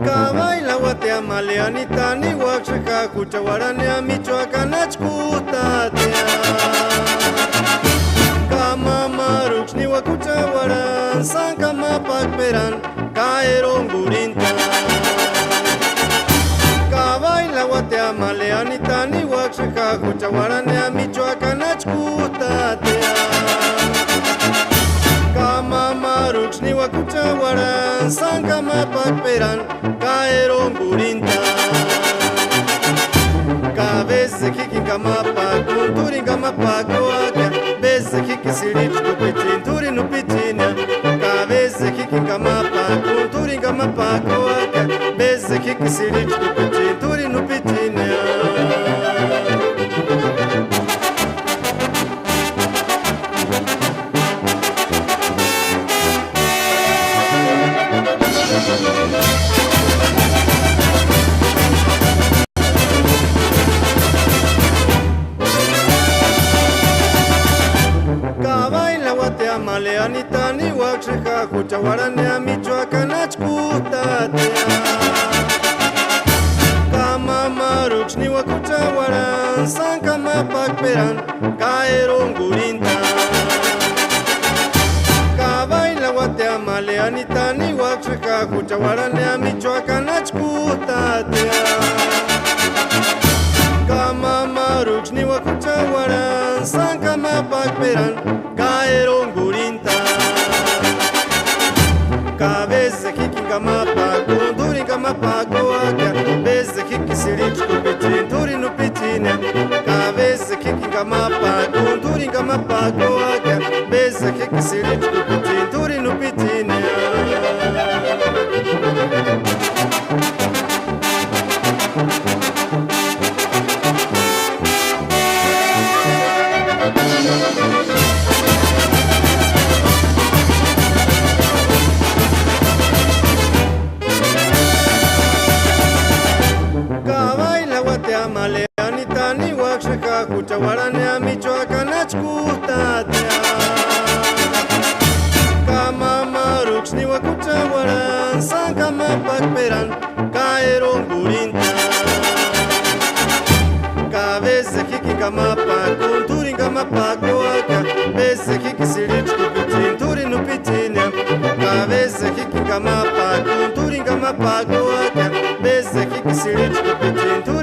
Kabaila watea maleanita ni wakshaka kuchawarania Michoacán achkutatea Kama maruch ni wakuchawaran sanka mapakperan kaeron gurinta Kabaila watea maleanita ni wakshaka kuchawarania Michoacán achkutatea Kama maruch ni wakuchawaran sanka mapakperan kaeron gurinta Kabeze kiki kamapa kunturi kamapa koaka Beze kiki sirich kupitin turi nupitina Kabeze kiki kamapa kunturi kamapa koaka Beze kiki sirich kupitin turi nupitina Kabaila watea maleanita ni wakshaka kuchawarania Michoacán achkutatea Kama maruch ni wakuchawaran sanka mapakperan kaeron gurinta Kabaila watea maleanita ni wakshaka kuchawarania Michoacán achkutatea Kama maruch ni wakuchawaran sanka mapakperan kaeron gurinta Kabeze kiki kamapa kunduri kamapa koaka Beze kiki sirich kupitin turi nupitina Kabeze kiki kamapa kunduri kamapa koaka Beze kiki sirich kupitin turi nupitina Kabaila watea maleanita ni wakshaka kuchawarania Michoacán achkutatea Kama maruch ni wakuchawaran sanka mapakperan kaeron gurinta Kabeze kiki kamapa kunturi kamapa koaka Beze kiki sirich kupitin turi nupitina Kabeze kiki kamapa kunturi kamapa koaka Beze kiki sirich kupitin turi